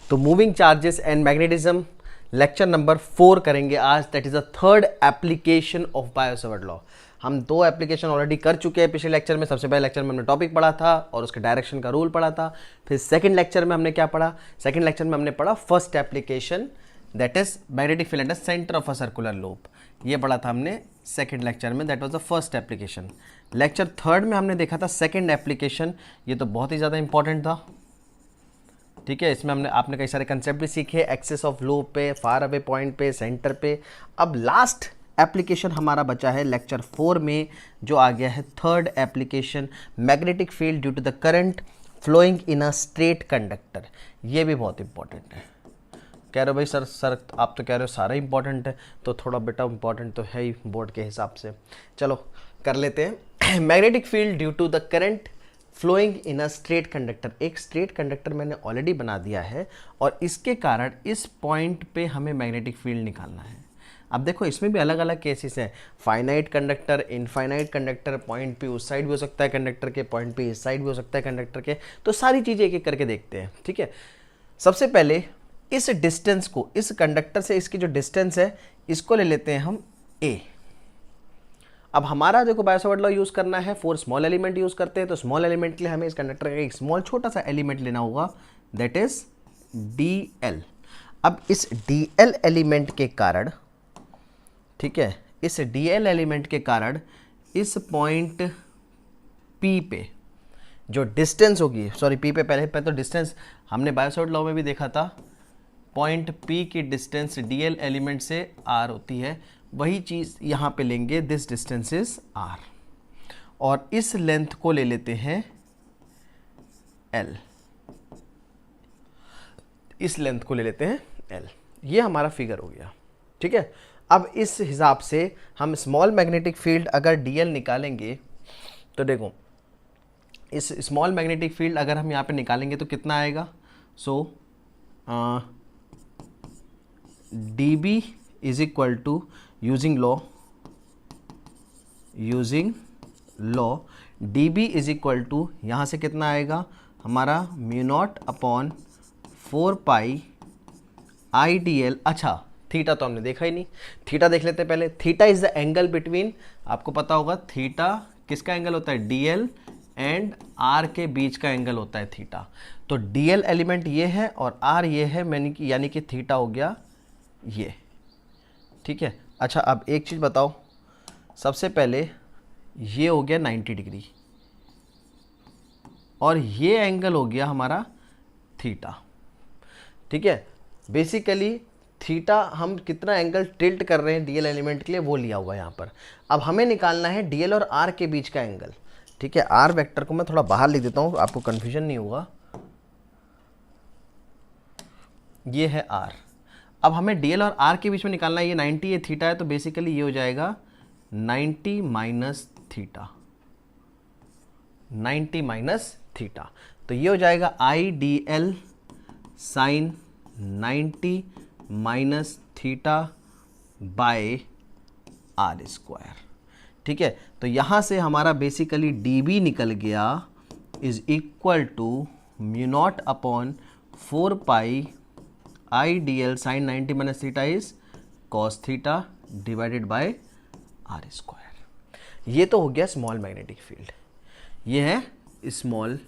तो moving charges and magnetism lecture number 4 करेंगे आज। That is the third application of Biot-Savart law. हम 2 application already कर चुके हैं पिछले लेक्चर में। सबसे पहले लेक्चर में हमने टॉपिक पढ़ा था और उसके डायरेक्शन का रूल पढ़ा था। फिर सेकंड लेक्चर में हमने क्या पढ़ा? सेकंड लेक्चर में हमने पढ़ा first application, that is magnetic field at the centre of a circular loop. ये पढ़ा था हमने सेकंड लेक्चर में, that was the first application. Lecture third में हमने देखा था सेकंड एप्लीकेशन। ये तो बहुत ही ज़्यादा इंपॉर्टेंट था, ठीक है। इसमें आपने कई सारे कंसेप्ट भी सीखे, एक्सेस ऑफ लूप पे, फार अवे पॉइंट पे, सेंटर पे। अब लास्ट एप्लीकेशन हमारा बचा है लेक्चर 4 में, जो आ गया है third application, magnetic field due to the current flowing in a straight conductor. ये भी बहुत इंपॉर्टेंट है। कह रहे हो भाई सर आप तो कह रहे हो सारा इंपॉर्टेंट है, तो थोड़ा बेटा इंपॉर्टेंट तो है ही बोर्ड के हिसाब से। चलो कर लेते हैं। Magnetic field due to the current flowing in a straight conductor. एक स्ट्रेट कंडक्टर मैंने ऑलरेडी बना दिया है और इसके कारण इस पॉइंट पे हमें मैग्नेटिक फील्ड निकालना है। अब देखो इसमें भी अलग अलग केसेस हैं, finite conductor, infinite conductor, point पे उस साइड भी हो सकता है कंडक्टर के, पॉइंट पे इस साइड भी हो सकता है कंडक्टर के। तो सारी चीज़ें एक एक करके देखते हैं, ठीक है। सबसे पहले इस डिस्टेंस को, इस कंडक्टर से इसकी जो डिस्टेंस है, इसको ले लेते हैं हम ए। अब हमारा देखो बायो-सावर्ट लॉ यूज़ करना है, 4 स्मॉल एलिमेंट यूज़ करते हैं, तो स्मॉल एलिमेंट के लिए हमें इस कंडक्टर का एक स्मॉल छोटा सा एलिमेंट लेना होगा, दैट इज DL। अब इस DL एलिमेंट के कारण, ठीक है, इस DL एलिमेंट के कारण इस पॉइंट P पे जो डिस्टेंस होगी, सॉरी P पे पहले तो डिस्टेंस हमने बायो-सावर्ट लॉ में भी देखा था, पॉइंट P की डिस्टेंस DL एलिमेंट से R होती है। वही चीज़ यहाँ पे लेंगे, दिस डिस्टेंस इज R, और इस लेंथ को ले लेते हैं L। इस लेंथ को ले लेते हैं L। ये हमारा फिगर हो गया, ठीक है। अब इस हिसाब से हम स्मॉल मैग्नेटिक फील्ड अगर DL निकालेंगे, तो देखो इस स्मॉल मैग्नेटिक फील्ड अगर हम यहाँ पे निकालेंगे तो कितना आएगा? So DB is equal to using law DB is equal to यहाँ से कितना आएगा हमारा mu not upon 4 pi IDL। अच्छा थीटा तो हमने देखा ही नहीं, थीटा देख लेते हैं पहले। Theta is the angle between, आपको पता होगा थीटा किसका एंगल होता है? DL एंड R के बीच का एंगल होता है थीटा। तो DL एलिमेंट ये है और R ये है, यानी कि थीटा हो गया ये, ठीक है। अच्छा अब एक चीज़ बताओ, सबसे पहले ये हो गया 90 डिग्री और ये एंगल हो गया हमारा थीटा, ठीक है। बेसिकली थीटा हम कितना एंगल टिल्ट कर रहे हैं DL एलिमेंट के लिए वो लिया हुआ है यहाँ पर। अब हमें निकालना है DL और R के बीच का एंगल, ठीक है। R वेक्टर को मैं थोड़ा बाहर लिख देता हूँ, आपको कन्फ्यूजन नहीं होगा। ये है R। अब हमें DL और R के बीच में निकालना है, ये 90 ये थीटा है, तो बेसिकली ये हो जाएगा 90 माइनस थीटा, 90 माइनस थीटा। तो ये हो जाएगा IDL sine 90 minus theta by R square, ठीक है। तो यहाँ से हमारा बेसिकली DB निकल गया is equal to mu not upon 4 pi IDL sine 90 minus theta is cos theta divided by R square. ये तो हो गया स्मॉल मैग्नेटिक फील्ड, ये है स्मॉल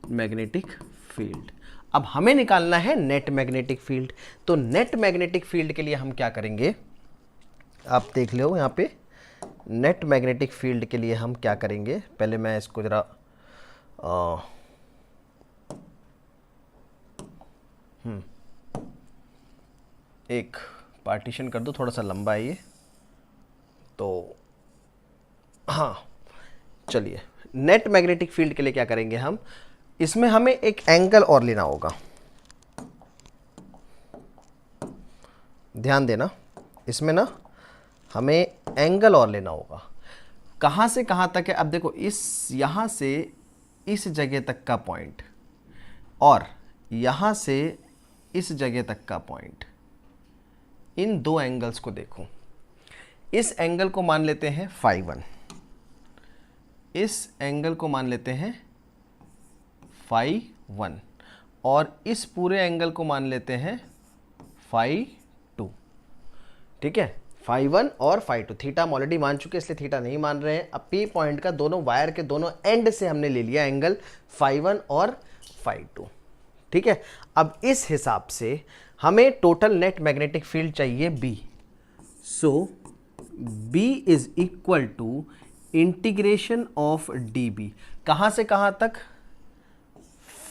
मैग्नेटिक फील्ड। अब हमें निकालना है नेट मैग्नेटिक फील्ड। तो नेट मैग्नेटिक फील्ड के लिए हम क्या करेंगे, आप देख लो यहाँ पे। नेट मैग्नेटिक फील्ड के लिए हम क्या करेंगे, पहले मैं इसको जरा एक पार्टीशन कर दो, थोड़ा सा लंबा है ये, तो हाँ चलिए। नेट मैग्नेटिक फील्ड के लिए क्या करेंगे हम, इसमें हमें एक एंगल और लेना होगा। ध्यान देना, इसमें ना हमें एंगल और लेना होगा। कहाँ से कहाँ तक है? अब देखो इस यहाँ से इस जगह तक का पॉइंट और यहाँ से इस जगह तक का पॉइंट, इन दो एंगल्स को देखो। इस एंगल को मान लेते हैं φ1, इस एंगल को मान लेते हैं φ1, और इस पूरे एंगल को मान लेते हैं फाई 2, ठीक है, फाई 1 और फाई 2। थीटा हम ऑलरेडी मान चुके इसलिए थीटा नहीं मान रहे हैं। अब पी पॉइंट का दोनों वायर के दोनों एंड से हमने ले लिया एंगल फाई 1 और फाई 2, ठीक है। अब इस हिसाब से हमें टोटल नेट मैग्नेटिक फील्ड चाहिए B। So B is equal to integration of dB, कहाँ से कहाँ तक,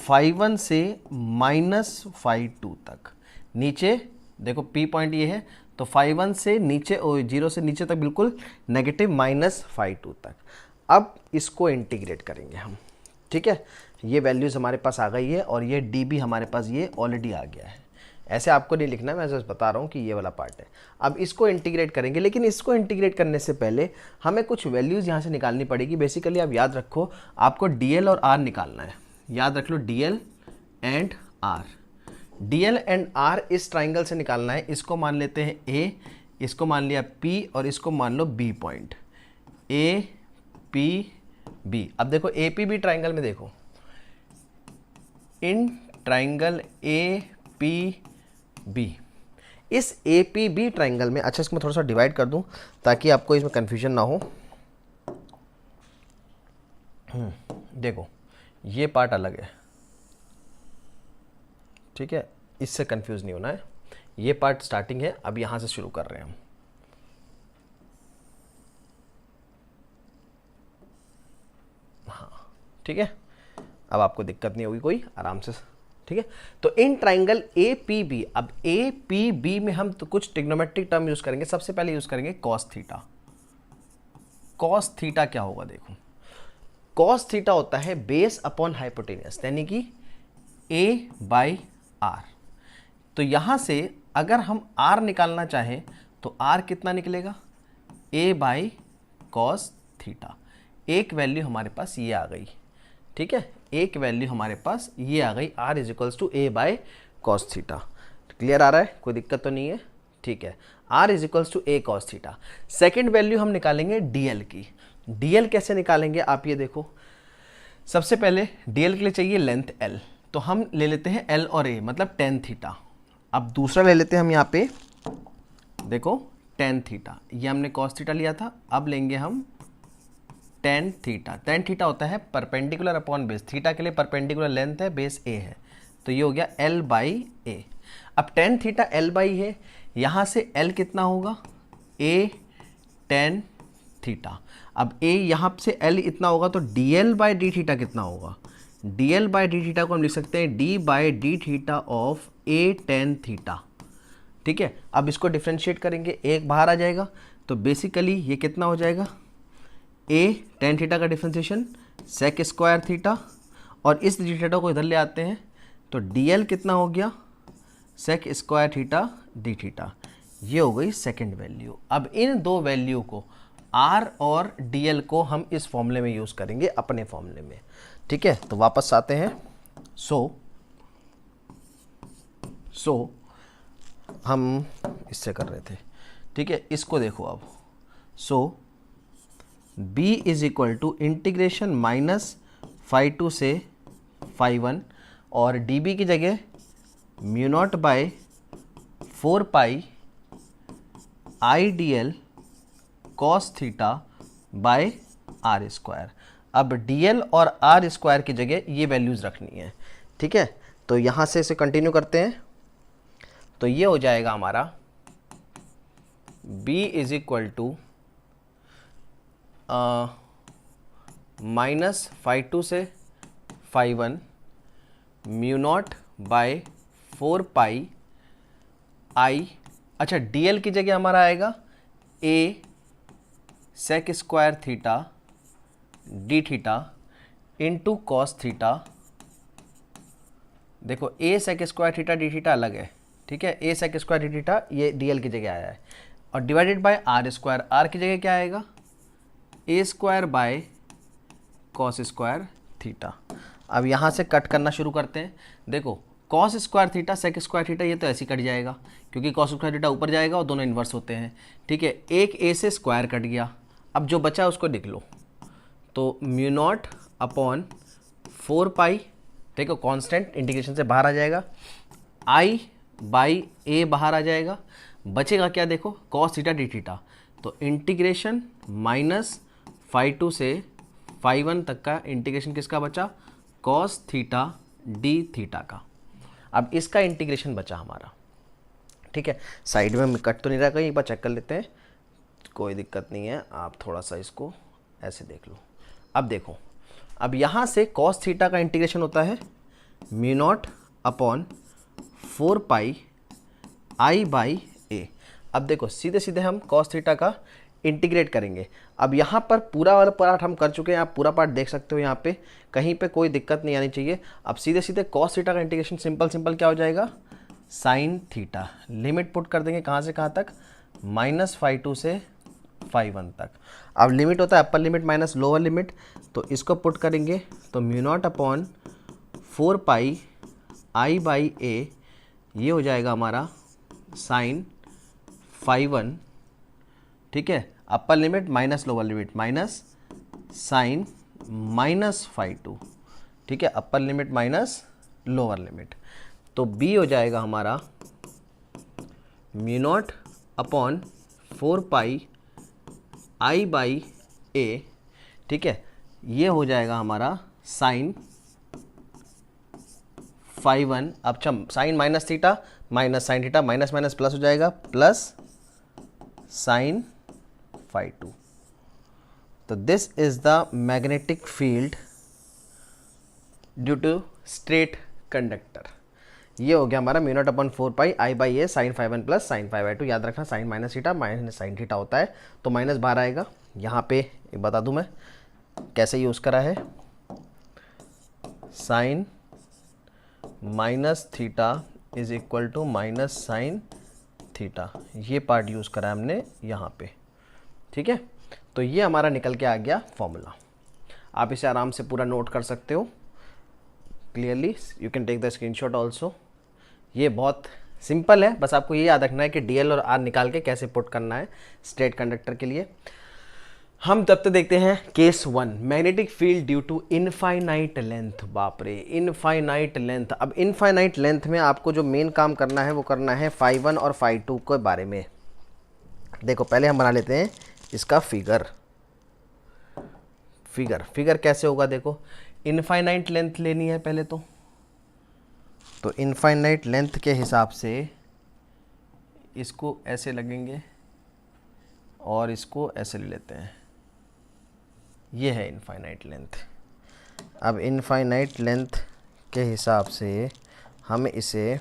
फाई 1 से माइनस फाई 2 तक। नीचे देखो P पॉइंट ये है, तो फाई 1 से नीचे, 0 से नीचे तक बिल्कुल नेगेटिव माइनस फाई 2 तक। अब इसको इंटीग्रेट करेंगे हम, ठीक है। ये वैल्यूज़ हमारे पास आ गई है और ये dB हमारे पास ये ऑलरेडी आ गया है। ऐसे आपको नहीं लिखना है, मैं जस्ट बता रहा हूँ कि ये वाला पार्ट है। अब इसको इंटीग्रेट करेंगे, लेकिन इसको इंटीग्रेट करने से पहले हमें कुछ वैल्यूज़ यहाँ से निकालनी पड़ेगी। बेसिकली आप याद रखो, आपको DL और R निकालना है। याद रख लो DL and R, DL and R इस ट्राइंगल से निकालना है। इसको मान लेते हैं A, इसको मान लिया P और इसको मान लो B point, A P B। अब देखो APB ट्राइंगल में देखो, इन ट्राइंगल APB, इस APB ट्राइंगल में, अच्छा इसको मैं थोड़ा सा डिवाइड कर दूं ताकि आपको इसमें कंफ्यूजन ना हो। देखो ये पार्ट अलग है, ठीक है, इससे कंफ्यूज नहीं होना है। ये पार्ट स्टार्टिंग है, अब यहां से शुरू कर रहे हैं हम। हाँ ठीक है, अब आपको दिक्कत नहीं होगी कोई, आराम से, ठीक है। तो इन ट्राइंगल APB, अब APB में हम तो कुछ ट्रिग्नोमेट्रिक टर्म यूज करेंगे। सबसे पहले यूज करेंगे कॉस थीटा। कॉस थीटा क्या होगा, देखो कॉस थीटा होता है बेस अपॉन हाइपोटेनियस, यानी कि A/R। तो यहां से अगर हम R निकालना चाहें तो R कितना निकलेगा, A/cos थीटा। एक वैल्यू हमारे पास ये आ गई, ठीक है, एक वैल्यू हमारे पास ये आ गई, R is equals to A/cos theta. Clear आ रहा है, कोई दिक्कत तो नहीं है, ठीक है। R is equals to A cos theta. Second value हम निकालेंगे DL की। DL कैसे निकालेंगे, आप ये देखो, सबसे पहले DL के लिए चाहिए लेंथ L, तो हम ले लेते हैं L और A, मतलब tan थीटा। अब दूसरा ले लेते हैं हम यहाँ पे, देखो tan थीटा, ये हमने cos थीटा लिया था, अब लेंगे हम tan थीटा। tan थीटा होता है परपेंडिकुलर अपॉन बेस, थीटा के लिए परपेंडिकुलर लेंथ है, बेस A है, तो ये हो गया L/A। अब tan थीटा L/A है, यहाँ से L कितना होगा, A tan थीटा। अब A यहाँ से L इतना होगा, तो DL/d थीटा कितना होगा, DL/d थीटा को हम लिख सकते हैं D/d theta of A tan theta, ठीक है। अब इसको डिफ्रेंशिएट करेंगे, एक बाहर आ जाएगा, तो बेसिकली ये कितना हो जाएगा, A tan थीटा का डिफ्रेंशिएशन sec स्क्वायर थीटा, और इस d थीटा को इधर ले आते हैं, तो DL कितना हो गया, sec square theta d theta. ये हो गई सेकेंड वैल्यू। अब इन दो वैल्यू को R और DL को हम इस फॉर्मूले में यूज़ करेंगे, अपने फॉर्मूले में, ठीक है। तो वापस आते हैं। सो हम इससे कर रहे थे, ठीक है, इसको देखो अब। So B is equal to integration minus phi 2 से फाई 1, और dB की जगह mu not by 4 pi IDL cos theta by R square. अब DL और R स्क्वायर की जगह ये वैल्यूज़ रखनी है, ठीक है। तो यहाँ से इसे कंटिन्यू करते हैं, तो ये हो जाएगा हमारा B is equal to minus phi 2 से phi 1 mu not by 4 pi I, अच्छा DL की जगह हमारा आएगा A sec square theta d theta into cos theta. देखो A sec square theta d theta अलग है, ठीक है, A sec square d theta ये DL की जगह आया है, और divided by R square, R की जगह क्या आएगा, A square by cos square theta. अब यहाँ से कट करना शुरू करते हैं। देखो cos square theta sec square theta ये तो ऐसे कट जाएगा, क्योंकि कॉस स्क्वायर थीटा ऊपर जाएगा और दोनों इन्वर्स होते हैं, ठीक है। एक ए से स्क्वायर कट गया, अब जो बचा उसको लिख लो, तो म्यू नॉट अपॉन 4 पाई देखो कांस्टेंट इंटीग्रेशन से बाहर आ जाएगा, आई बाई ए बाहर आ जाएगा, बचेगा क्या देखो कॉस थीटा डी थीटा। तो इंटीग्रेशन माइनस फाई 2 से फाई 1 तक का इंटीग्रेशन किसका बचा, कॉस थीटा डी थीटा का। अब इसका इंटीग्रेशन बचा हमारा, ठीक है। साइड में कट तो नहीं रहा, कहीं एक बार चेक कर लेते हैं, कोई दिक्कत नहीं है, आप थोड़ा सा इसको ऐसे देख लो। अब देखो, अब यहाँ से कॉस थीटा का इंटीग्रेशन होता है mu not upon 4 pi I by a. अब देखो सीधे सीधे हम कॉस थीटा का इंटीग्रेट करेंगे। अब यहाँ पर पूरा वाला पार्ट हम कर चुके हैं, आप पूरा पार्ट देख सकते हो, यहाँ पे कहीं पे कोई दिक्कत नहीं आनी चाहिए। अब सीधे सीधे कॉस थीटा का इंटीग्रेशन सिंपल क्या हो जाएगा, साइन थीटा। लिमिट पुट कर देंगे कहाँ से कहाँ तक, माइनस फाई 2 से फाई 1 तक। अब लिमिट होता है upper limit minus lower limit, तो इसको पुट करेंगे तो mu not upon 4 pi I by a, ये हो जाएगा हमारा साइन फाई 1, ठीक है। Upper limit minus lower limit minus sine minus phi 2, ठीक है। Upper limit minus lower limit, तो बी हो जाएगा हमारा mu not upon 4 pi I by a, ठीक है। ये हो जाएगा हमारा साइन फाई 1, अब sine minus theta minus sine theta, minus minus plus हो जाएगा, प्लस साइन फाई 2। तो this is the magnetic field due to straight conductor. ये हो गया हमारा mu not upon 4 pi I by A sine phi 1 plus sine phi by 2। याद रखना sine minus theta minus sine theta होता है, तो माइनस बाहर आएगा। यहाँ पे बता दूँ मैं कैसे यूज़ करा है, sine minus theta is equal to minus sine theta, ये पार्ट यूज़ करा है हमने यहाँ पे, ठीक है। तो ये हमारा निकल के आ गया फॉर्मूला। आप इसे आराम से पूरा नोट कर सकते हो clearly, you can take the screenshot also. ये बहुत सिंपल है, बस आपको ये याद रखना है कि डीएल और आर निकाल के कैसे पुट करना है स्ट्रेट कंडक्टर के लिए। हम तब तक देखते हैं case 1, magnetic field due to infinite length. बाप रे, इनफाइनाइट लेंथ। अब इनफाइनाइट लेंथ में आपको जो मेन काम करना है वो करना है फाई 1 और फाई 2 के बारे में। देखो पहले हम बना लेते हैं इसका फिगर कैसे होगा। देखो इनफाइनाइट लेंथ लेनी है पहले तो इनफाइनाइट लेंथ के हिसाब से इसको ऐसे लगेंगे और इसको ऐसे ले लेते हैं, ये है इनफाइनाइट लेंथ। अब इनफाइनाइट लेंथ के हिसाब से हम इसे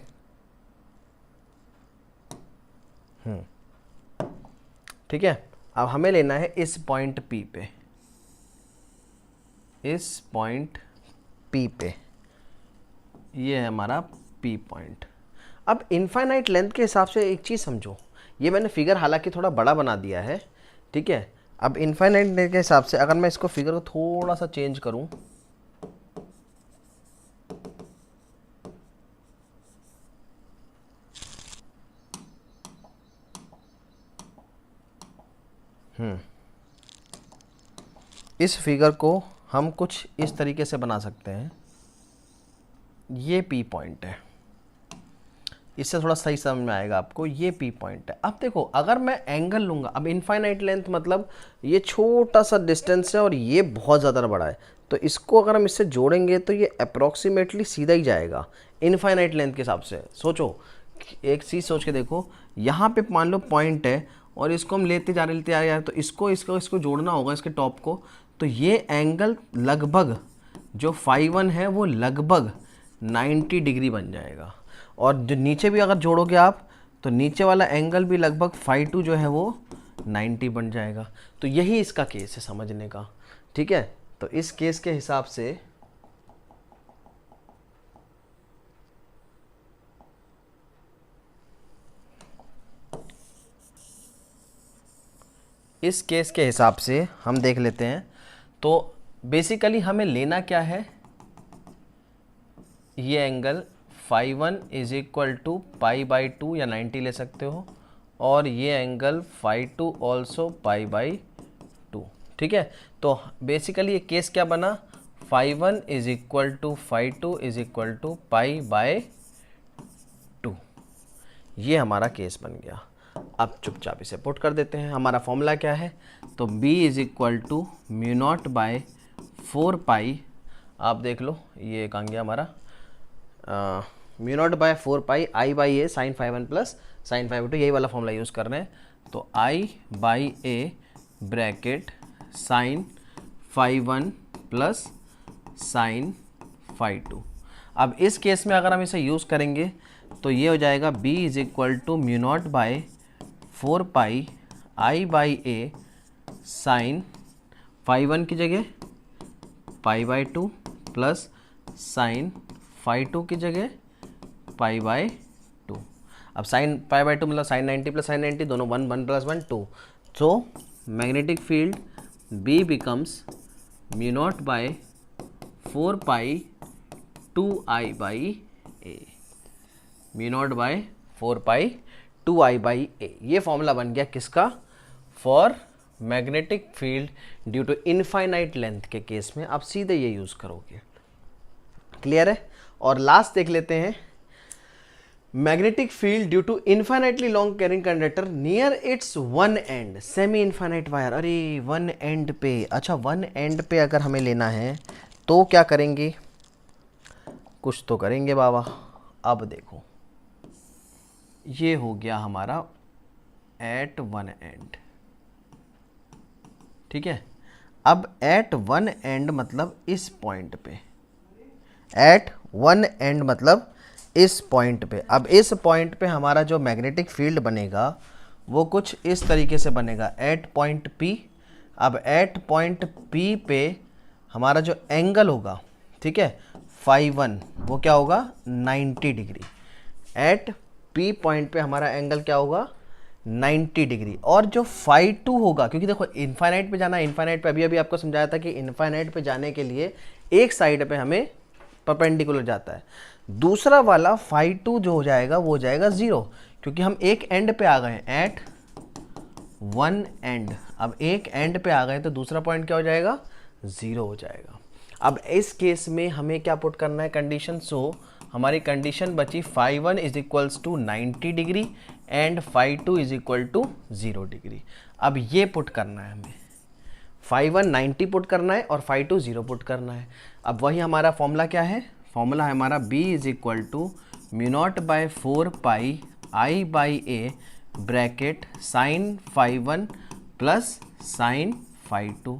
ठीक है। अब हमें लेना है इस पॉइंट P पे, इस पॉइंट P पे, ये है हमारा P पॉइंट। अब इनफाइनाइट लेंथ के हिसाब से एक चीज़ समझो, ये मैंने फिगर हालांकि थोड़ा बड़ा बना दिया है, ठीक है। अब इनफाइनाइट लेंथ के हिसाब से अगर मैं इसको फिगर को थोड़ा सा चेंज करूं, इस फिगर को हम कुछ इस तरीके से बना सकते हैं। ये P पॉइंट है, इससे थोड़ा सही समझ में आएगा आपको, ये P पॉइंट है। अब देखो अगर मैं एंगल लूँगा, अब इनफाइनाइट लेंथ मतलब ये छोटा सा डिस्टेंस है और ये बहुत ज़्यादा बड़ा है, तो इसको अगर हम इससे जोड़ेंगे तो ये अप्रॉक्सीमेटली सीधा ही जाएगा इनफाइनाइट लेंथ के हिसाब से। सोचो, एक चीज़ सोच के देखो, यहाँ पे मान लो पॉइंट है और इसको हम लेते जा रहे हैं, तो इसको जोड़ना होगा इसके टॉप को, तो ये एंगल लगभग जो फाई 1 है वो लगभग 90 डिग्री बन जाएगा। और जो नीचे भी अगर जोड़ोगे आप तो नीचे वाला एंगल भी लगभग फाई 2 जो है वो 90 बन जाएगा। तो यही इसका केस है समझने का, ठीक है। तो इस केस के हिसाब से हम देख लेते हैं। तो बेसिकली हमें लेना क्या है, ये angle phi 1 is equal to pi by 2 या 90 ले सकते हो, और ये angle phi 2 also pi by 2, ठीक है। तो बेसिकली ये केस क्या बना, φ1 is equal to φ2 is equal to pi by 2। ये हमारा केस बन गया। अब चुपचाप इसे पुट कर देते हैं। हमारा फॉर्मूला क्या है, तो b is equal to mu not by 4 pi, आप देख लो ये कहाँ गया हमारा, mu not by 4 pi I by A sine φ1 plus sine φ2, यही वाला फॉर्मूला यूज़ कर रहे हैं। तो I by a bracket sine φ1 plus sine φ2। अब इस केस में अगर हम इसे यूज़ करेंगे तो ये हो जाएगा b is equal to mu not by 4 pi I by A sine φ1 की जगह पाई बाय 2 प्लस साइन φ2 की जगह पाई बाय 2। अब साइन पाई बाय 2 मतलब साइन 90 प्लस साइन 90, दोनों 1 1 प्लस 1 2। So magnetic field B becomes mu not by 4 pi 2I by a, mu not by 4 pi 2I by a. ये formula बन गया किसका, for magnetic field due to infinite length के case में आप सीधे ये यूज़ करोगे। क्लियर है। और लास्ट देख लेते हैं, magnetic field due to infinitely long carrying conductor near its one end semi infinite wire. अरे वन एंड पे, अच्छा वन एंड पे अगर हमें लेना है तो क्या करेंगे, कुछ तो करेंगे बाबा। अब देखो ये हो गया हमारा एट वन एंड, ठीक है। अब एट वन एंड मतलब इस पॉइंट पे, एट वन एंड मतलब इस पॉइंट पे। अब इस पॉइंट पे हमारा जो मैग्नेटिक फील्ड बनेगा वो कुछ इस तरीके से बनेगा, एट पॉइंट P। अब एट पॉइंट P पे हमारा जो एंगल होगा, ठीक है, φ1 वो क्या होगा 90 डिग्री। एट P पॉइंट पे हमारा एंगल क्या होगा 90 डिग्री। और जो φ2 होगा, क्योंकि देखो इनफाइनाइट पे जाना, इनफाइनाइट पे अभी आपको समझाया था कि इनफाइनाइट पे जाने के लिए एक साइड पे हमें परपेंडिकुलर जाता है, दूसरा वाला φ2 जो हो जाएगा वो हो जाएगा 0, क्योंकि हम एक एंड पे आ गए हैं, एट वन एंड। अब एक एंड पे आ गए तो दूसरा पॉइंट क्या हो जाएगा 0 हो जाएगा। अब इस केस में हमें क्या पुट करना है कंडीशन, सो हमारी कंडीशन बची φ1 is equals to 90 degree and φ2 is equal to 0 degree. अब ये पुट करना है हमें, φ1 90 पुट करना है और φ2 0 पुट करना है। अब वही हमारा फॉर्मूला क्या है, फॉर्मूला है हमारा b is equal to mu not by 4 pi I by a bracket sine φ1 plus sine φ2।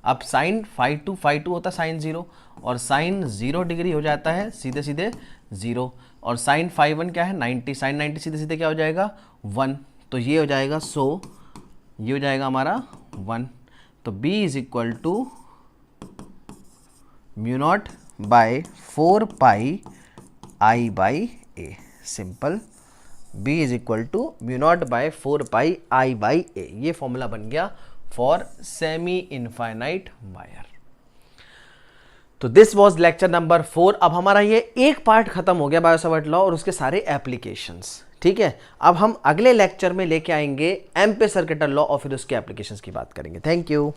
अब साइन φ2 होता है साइन 0 और साइन 0 डिग्री हो जाता है सीधे सीधे 0, और साइन φ1 क्या है 90, साइन 90 सीधे सीधे क्या हो जाएगा 1, तो ये हो जाएगा, सो ये हो जाएगा हमारा 1। तो b is equal to mu not by 4 pi I by a, simple. b is equal to mu not by 4 pi I by a. ये फॉर्मूला बन गया फॉर सेमी इनफाइनाइट वायर। तो दिस वाज लेक्चर नंबर 4। अब हमारा ये एक part खत्म हो गया बायो-सावर्ट लॉ और उसके सारे एप्लीकेशंस, ठीक है। अब हम अगले लेक्चर में लेके आएंगे एम्पीयर सर्किट लॉ और फिर उसके एप्लीकेशंस की बात करेंगे। Thank you.